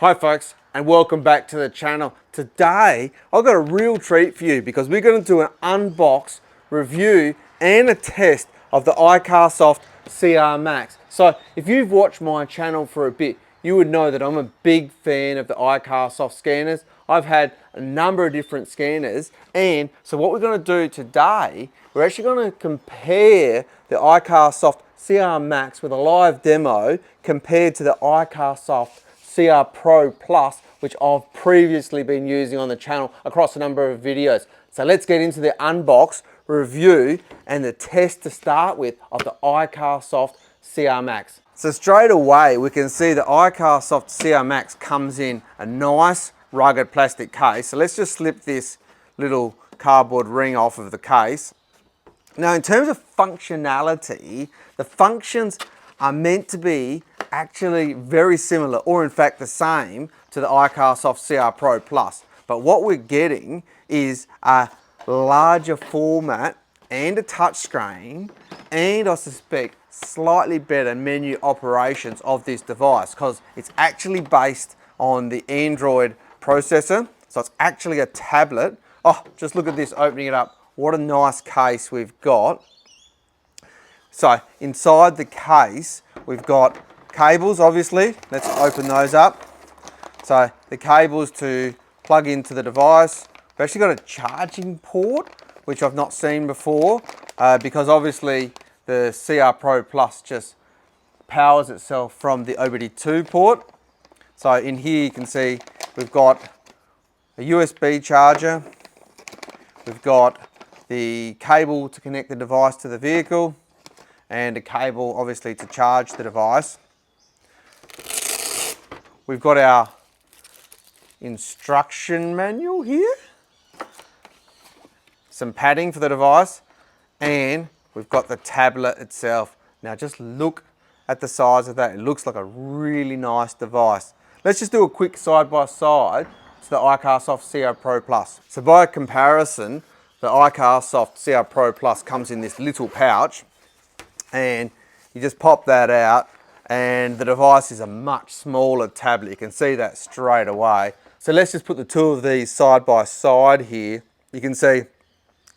Hi folks, and welcome back to the channel. Today I've got a real treat for you because we're going to do an unbox, review and a test of the iCarsoft CR Max. So if you've watched my channel for a bit, you would know that I'm a big fan of the iCarsoft scanners. I've had a number of different scanners, and so what we're going to do today, we're actually going to compare the iCarsoft CR Max with a live demo compared to the iCarsoft CR Pro Plus, which I've previously been using on the channel across a number of videos. So let's get into the unbox, review and the test to start with of the iCarsoft CR Max. So straight away we can see the iCarsoft CR Max comes in a nice rugged plastic case. So let's just slip this little cardboard ring off of the case. Now in terms of functionality, the functions are meant to be actually very similar, or in fact the same, to the iCarsoft CR Pro Plus. But what we're getting is a larger format and a touchscreen, and I suspect slightly better menu operations of this device because it's actually based on the Android processor. So it's actually a tablet. Oh, just look at this, opening it up. What a nice case we've got. So inside the case, we've got cables, obviously. Let's open those up. So the cables to plug into the device. We've actually got a charging port, which I've not seen before, because obviously the CR Pro Plus just powers itself from the OBD2 port. So in here you can see we've got a USB charger. We've got the cable to connect the device to the vehicle, and a cable obviously to charge the device. We've got our instruction manual here, some padding for the device, and we've got the tablet itself. Now just look at the size of that. It looks like a really nice device. Let's just do a quick side by side to the iCarsoft CR Pro Plus. So by comparison, the iCarsoft CR Pro Plus comes in this little pouch, and you just pop that out and the device is a much smaller tablet. You can see that straight away. So let's just put the two of these side by side here. You can see,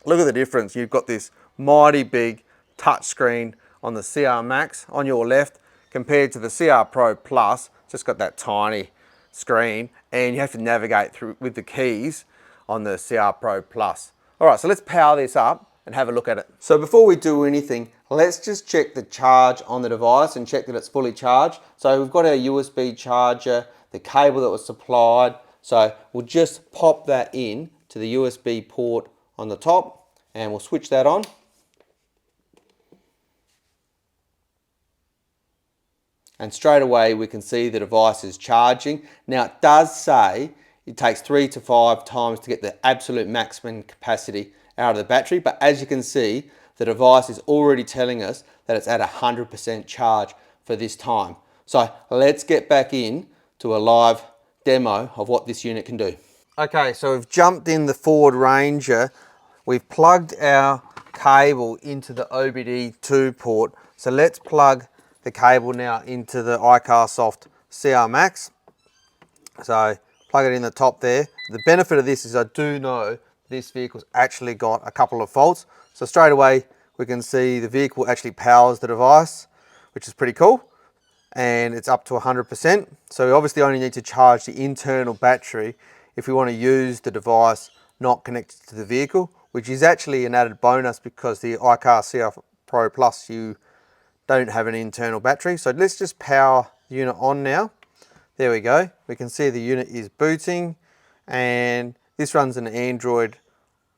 look at the difference. You've got this mighty big touchscreen on the CR Max on your left compared to the CR Pro Plus. Just got that tiny screen, and you have to navigate through with the keys on the CR Pro Plus. All right, so let's power this up and have a look at it. So before we do anything, let's just check the charge on the device and check that it's fully charged. So we've got our USB charger, the cable that was supplied. So we'll just pop that in to the USB port on the top, and we'll switch that on. And straight away we can see the device is charging. Now it does say it takes 3 to 5 times to get the absolute maximum capacity out of the battery, but as you can see, the device is already telling us that it's at 100% charge for this time. So let's get back in to a live demo of what this unit can do. Okay, so we've jumped in the Ford Ranger. We've plugged our cable into the OBD2 port. So let's plug the cable now into the iCarsoft CR Max. So plug it in the top there. The benefit of this is I do know this vehicle's actually got a couple of faults. So straight away we can see the vehicle actually powers the device, which is pretty cool, and it's up to 100%. So we obviously only need to charge the internal battery if we want to use the device not connected to the vehicle, which is actually an added bonus because the iCar CR Pro Plus, you don't have an internal battery. So let's just power the unit on now. There we go. We can see the unit is booting, and this runs an Android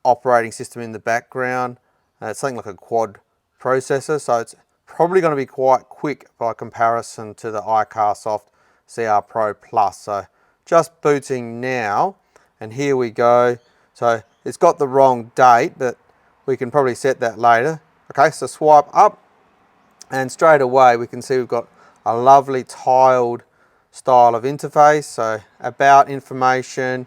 operating system in the background. It's something like a quad processor, so it's probably going to be quite quick by comparison to the iCarsoft CR Pro Plus. So just booting now, and here we go. So it's got the wrong date, but we can probably set that later. Okay, so swipe up, and straight away we can see we've got a lovely tiled style of interface. So about information,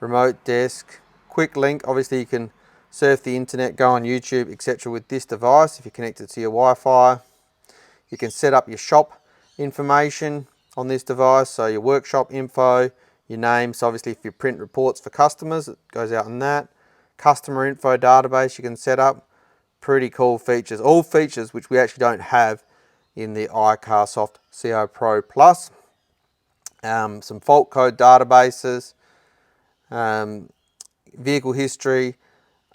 remote desk, quick link. Obviously you can surf the internet, go on YouTube, etc. with this device if you connect it to your Wi-Fi. You can set up your shop information on this device. So your workshop info, your name. So obviously if you print reports for customers, it goes out in that. Customer info database you can set up. Pretty cool features. All features which we actually don't have in the iCarsoft CO Pro Plus. Some fault code databases, vehicle history,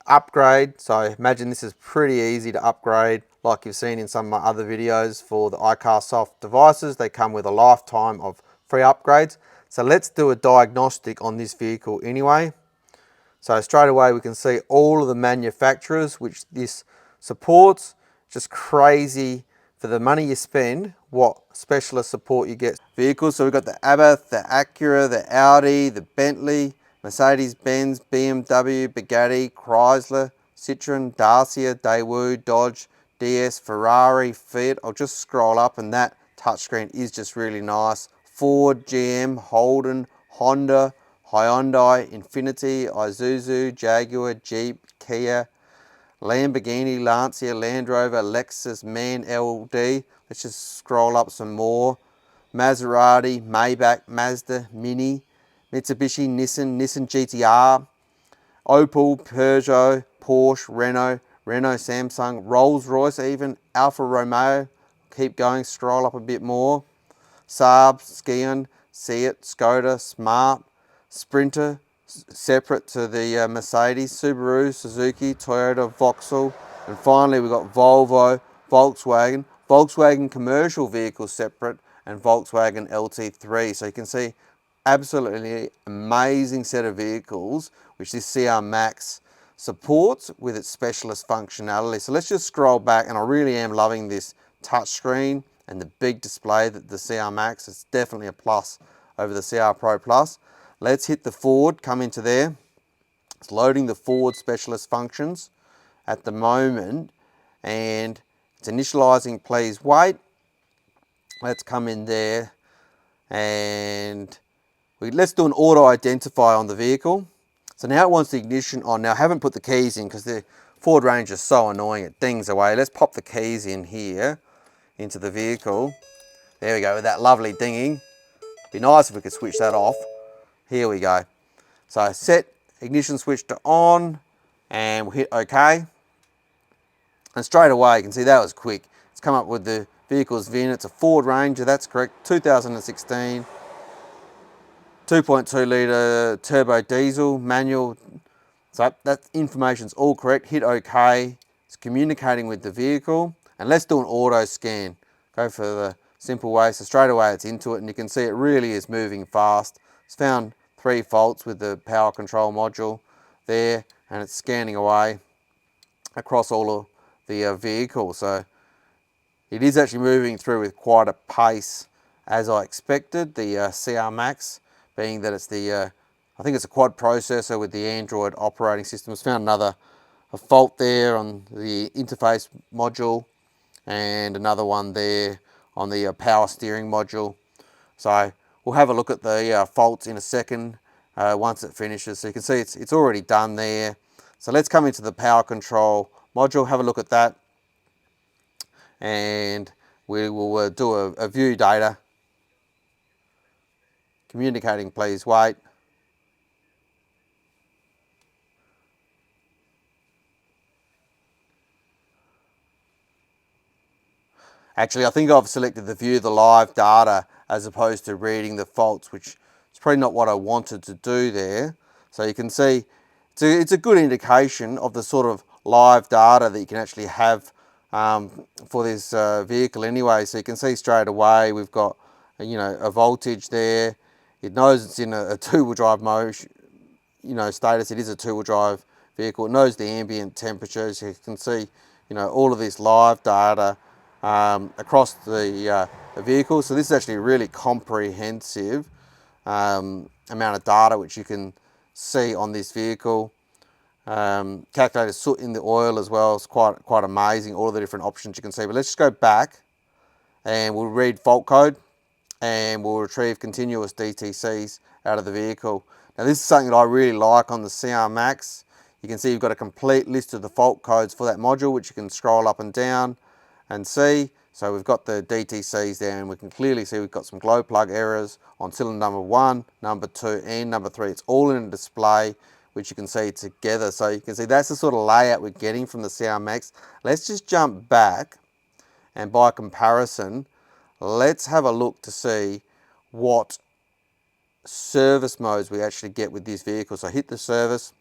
upgrade. So imagine this is pretty easy to upgrade, like you've seen in some of my other videos for the iCarsoft devices. They come with a lifetime of free upgrades. So let's do a diagnostic on this vehicle anyway. So straight away we can see all of the manufacturers which this supports. Just crazy for the money you spend, what specialist support you get. Vehicles, so we've got the Abarth, the Acura, the Audi, the Bentley, Mercedes-Benz, BMW, Bugatti, Chrysler, Citroen, Dacia, Daewoo, Dodge, DS, Ferrari, Fiat. I'll just scroll up and that touchscreen is just really nice. Ford, GM, Holden, Honda, Hyundai, Infiniti, Isuzu, Jaguar, Jeep, Kia, Lamborghini, Lancia, Land Rover, Lexus, MAN, LD. Let's just scroll up some more. Maserati, Maybach, Mazda, Mini, Mitsubishi, Nissan GTR, Opel, Peugeot, Porsche, Renault, Samsung, Rolls-Royce even, Alfa Romeo. Keep going, scroll up a bit more. Saab, Scion, Seat, Skoda, Smart, Sprinter, separate to the Mercedes, Subaru, Suzuki, Toyota, Vauxhall, and finally we've got Volvo, Volkswagen commercial vehicles separate, and Volkswagen LT3. So you can see absolutely amazing set of vehicles which this CR Max supports with its specialist functionality. So let's just scroll back, and I really am loving this touchscreen and the big display that the CR Max is definitely a plus over the CR Pro Plus. Let's hit the Ford, come into there. It's loading the Ford specialist functions at the moment, and it's initializing please wait. Let's come in there and let's do an auto identify on the vehicle. So now it wants the ignition on. Now I haven't put the keys in because the Ford Ranger is so annoying, it dings away. Let's pop the keys in here into the vehicle. There we go, with that lovely dinging. Be nice if we could switch that off. Here we go. So set ignition switch to on, and we'll hit OK. And straight away you can see that was quick. It's come up with the vehicle's VIN. It's a Ford Ranger, that's correct, 2016. 2.2 litre turbo diesel, manual. So that information's all correct. Hit OK. It's communicating with the vehicle. And let's do an auto scan. Go for the simple way. So straight away it's into it, and you can see it really is moving fast. It's found 3 faults with the power control module there, and it's scanning away across all of the vehicle. So it is actually moving through with quite a pace as I expected. The CR Max, being that it's the, I think it's a quad processor with the Android operating system. It's found a fault there on the interface module, and another one there on the power steering module. So we'll have a look at the faults in a second once it finishes. So you can see it's already done there. So let's come into the power control module, have a look at that, and we will do a view data. Communicating please wait. Actually, I think I've selected the view the live data as opposed to reading the faults, which is probably not what I wanted to do there. So you can see it's a good indication of the sort of live data that you can actually have for this vehicle anyway. So you can see straight away we've got a voltage there. It knows it's in a two-wheel drive mode, status. It is a two-wheel drive vehicle. It knows the ambient temperatures. You can see all of this live data across the vehicle. So this is actually a really comprehensive amount of data which you can see on this vehicle. Calculated soot in the oil as well. It's quite amazing, all of the different options you can see. But let's just go back and we'll read fault code, and we'll retrieve continuous DTCs out of the vehicle. Now this is something that I really like on the CR Max. You can see you've got a complete list of the fault codes for that module, which you can scroll up and down and see. So we've got the DTCs there, and we can clearly see we've got some glow plug errors on cylinder number 1, number 2, and number 3. It's all in a display, which you can see together. So you can see that's the sort of layout we're getting from the CR Max. Let's just jump back, and by comparison, let's have a look to see what service modes we actually get with this vehicle. So hit the service,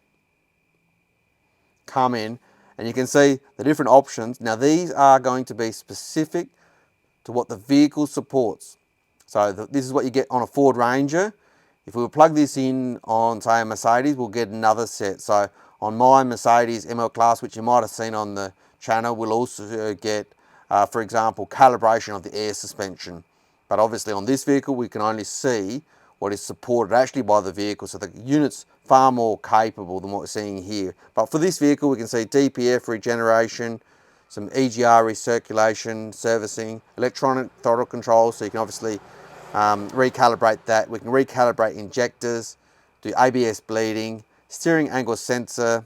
come in, and you can see the different options. Now these are going to be specific to what the vehicle supports. So this is what you get on a Ford Ranger. If we were plug this in on, say, a Mercedes, we'll get another set. So on my Mercedes ML Class, which you might have seen on the channel, we'll also get, for example, calibration of the air suspension. But obviously on this vehicle, we can only see what is supported actually by the vehicle. So the unit's far more capable than what we're seeing here. But for this vehicle, we can see DPF regeneration, some EGR recirculation, servicing, electronic throttle control, so you can obviously recalibrate that. We can recalibrate injectors, do ABS bleeding, steering angle sensor,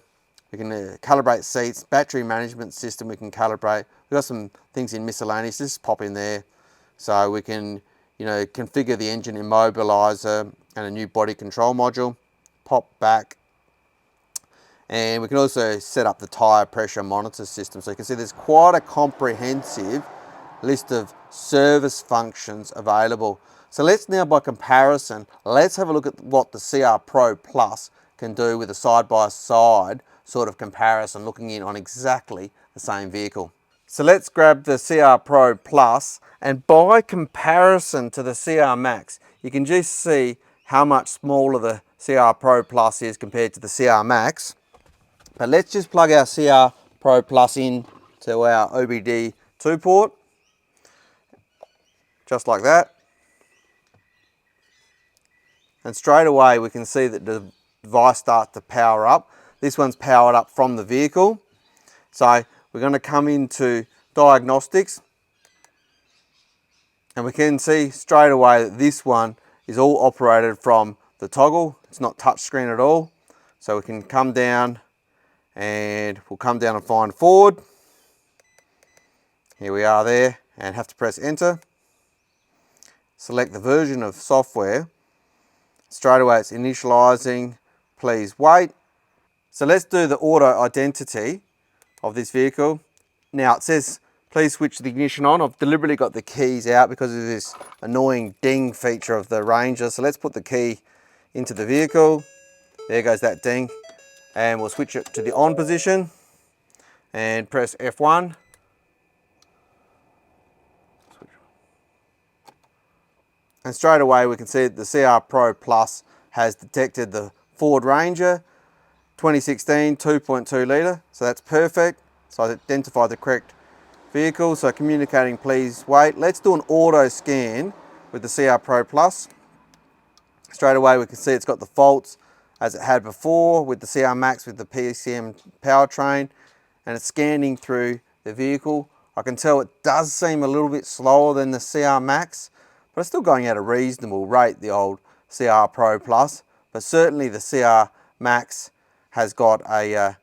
we can calibrate seats, battery management system we can calibrate. We've got some things in miscellaneous, just pop in there. So we can, configure the engine immobilizer and a new body control module, pop back. And we can also set up the tyre pressure monitor system. So you can see there's quite a comprehensive list of service functions available. So let's now, by comparison, let's have a look at what the CR Pro Plus can do with a side-by-side sort of comparison, looking in on exactly the same vehicle. So let's grab the CR Pro Plus, and by comparison to the CR Max, you can just see how much smaller the CR Pro Plus is compared to the CR Max. But let's just plug our CR Pro Plus in to our OBD2 port, just like that. And straight away we can see that the device starts to power up. This one's powered up from the vehicle. So we're going to come into Diagnostics, and we can see straight away that this one is all operated from the toggle. It's not touchscreen at all. So we can come down, and we'll come down and find Ford. Here we are there, and have to press enter. Select the version of software. Straight away it's initializing, please wait. So let's do the auto identity of this vehicle. Now it says please switch the ignition on. I've deliberately got the keys out because of this annoying ding feature of the Ranger. So let's put the key into the vehicle. There goes that ding. And we'll switch it to the on position and press F1. And straight away we can see that the CR Pro Plus has detected the Ford Ranger 2016 2.2 litre. So that's perfect. So I identified the correct vehicle. So communicating please wait. Let's do an auto scan with the CR Pro Plus. Straight away we can see it's got the faults as it had before with the CR Max with the PCM powertrain, and it's scanning through the vehicle. I can tell it does seem a little bit slower than the CR Max, but it's still going at a reasonable rate, the old CR Pro Plus. But certainly the CR Max has got a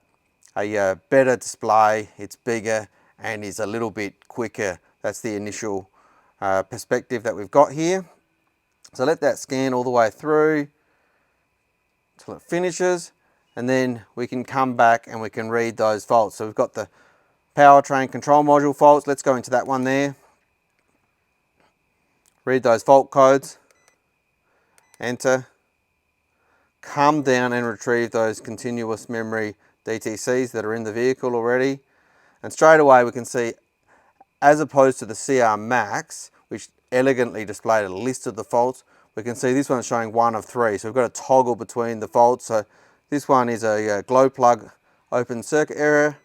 better display, it's bigger and is a little bit quicker. That's the initial perspective that we've got here. So let that scan all the way through until it finishes, and then we can come back and we can read those faults. So we've got the powertrain control module faults. Let's go into that one there. Read those fault codes, enter, come down and retrieve those continuous memory DTCs that are in the vehicle already. And straight away we can see, as opposed to the CR Max, which elegantly displayed a list of the faults, we can see this one's showing 1 of 3. So we've got a toggle between the faults. So this one is a glow plug open circuit error.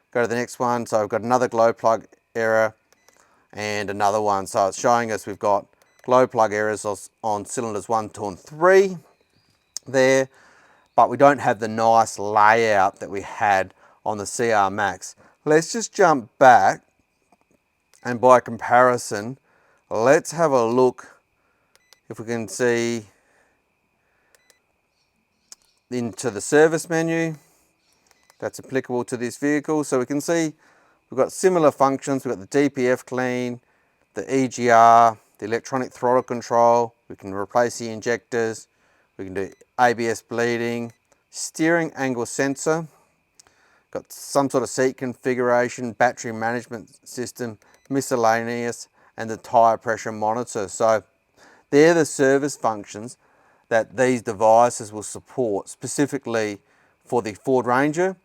Go to the next one. So I've got another glow plug error and another one. So it's showing us we've got glow plug errors on cylinders 1, 2 and 3 there, but we don't have the nice layout that we had on the CR Max. Let's just jump back, and by comparison, let's have a look if we can see into the service menu that's applicable to this vehicle. So we can see We've got similar functions. We've got the DPF clean, the EGR, the electronic throttle control. We can replace the injectors. We can do ABS bleeding, steering angle sensor. Got some sort of seat configuration, battery management system, miscellaneous, and the tyre pressure monitor. So they're the service functions that these devices will support specifically for the Ford Ranger.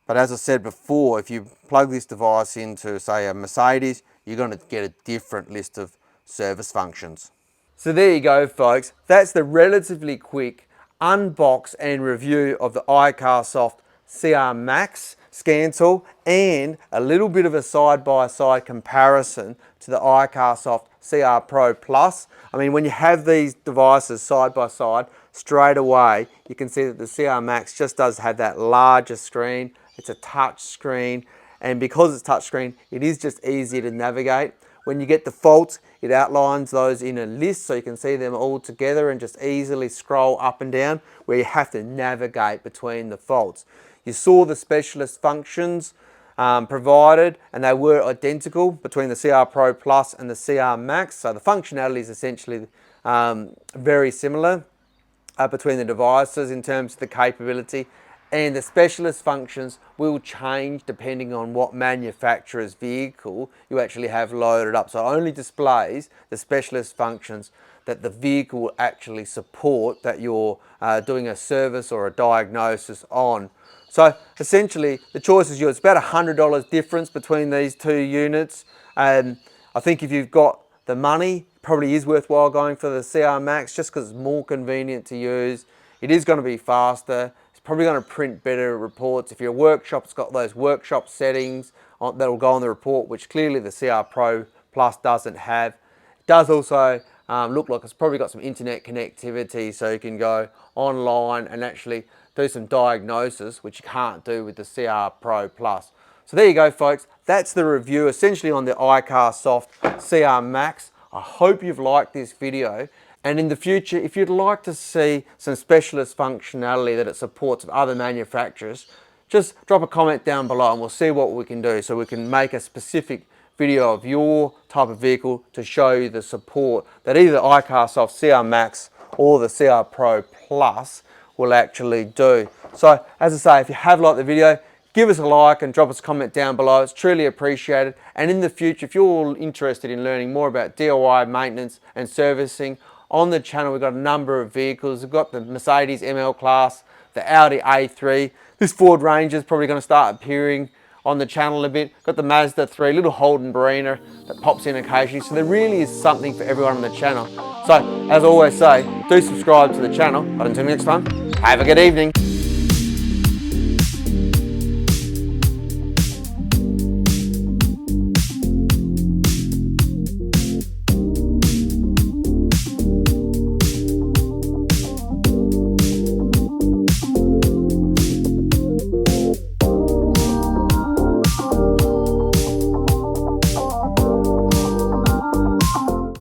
But as I said before, if you plug this device into, say, a Mercedes, you're going to get a different list of service functions. So there you go, folks. That's the relatively quick unbox and review of the iCarsoft CR Max scan tool and a little bit of a side-by-side comparison to the iCarsoft CR Pro Plus. I mean, when you have these devices side by side, straight away you can see that the CR Max just does have that larger screen. It's a touch screen, and because it's touch screen, it is just easier to navigate. When you get the faults, it outlines those in a list so you can see them all together and just easily scroll up and down where you have to navigate between the faults. You saw the specialist functions provided, and they were identical between the CR Pro Plus and the CR Max. So the functionality is essentially very similar between the devices in terms of the capability, and the specialist functions will change depending on what manufacturer's vehicle you actually have loaded up. So it only displays the specialist functions that the vehicle will actually support, that you're doing a service or a diagnosis on. So essentially the choice is yours. It's about $100 difference between these two units. I think if you've got the money, probably is worthwhile going for the CR Max just because it's more convenient to use. It is going to be faster. It's probably going to print better reports. If your workshop's got those workshop settings that will go on the report, which clearly the CR Pro Plus doesn't have. It does also look like it's probably got some internet connectivity, so you can go online and actually do some diagnosis, which you can't do with the CR Pro Plus. So there you go, folks. That's the review essentially on the iCarsoft CR Max. I hope you've liked this video. And in the future, if you'd like to see some specialist functionality that it supports of other manufacturers, just drop a comment down below and we'll see what we can do so we can make a specific video of your type of vehicle to show you the support that either the iCarsoft CR Max or the CR Pro Plus will actually do. So as I say, if you have liked the video, give us a like and drop us a comment down below. It's truly appreciated. And in the future, if you're interested in learning more about DIY maintenance and servicing, on the channel we've got a number of vehicles. We've got the Mercedes ML Class, the Audi A3. This Ford Ranger is probably going to start appearing on the channel a bit. Got the Mazda 3, little Holden Barina that pops in occasionally. So there really is something for everyone on the channel. So as I always say, do subscribe to the channel. But until next time, have a good evening.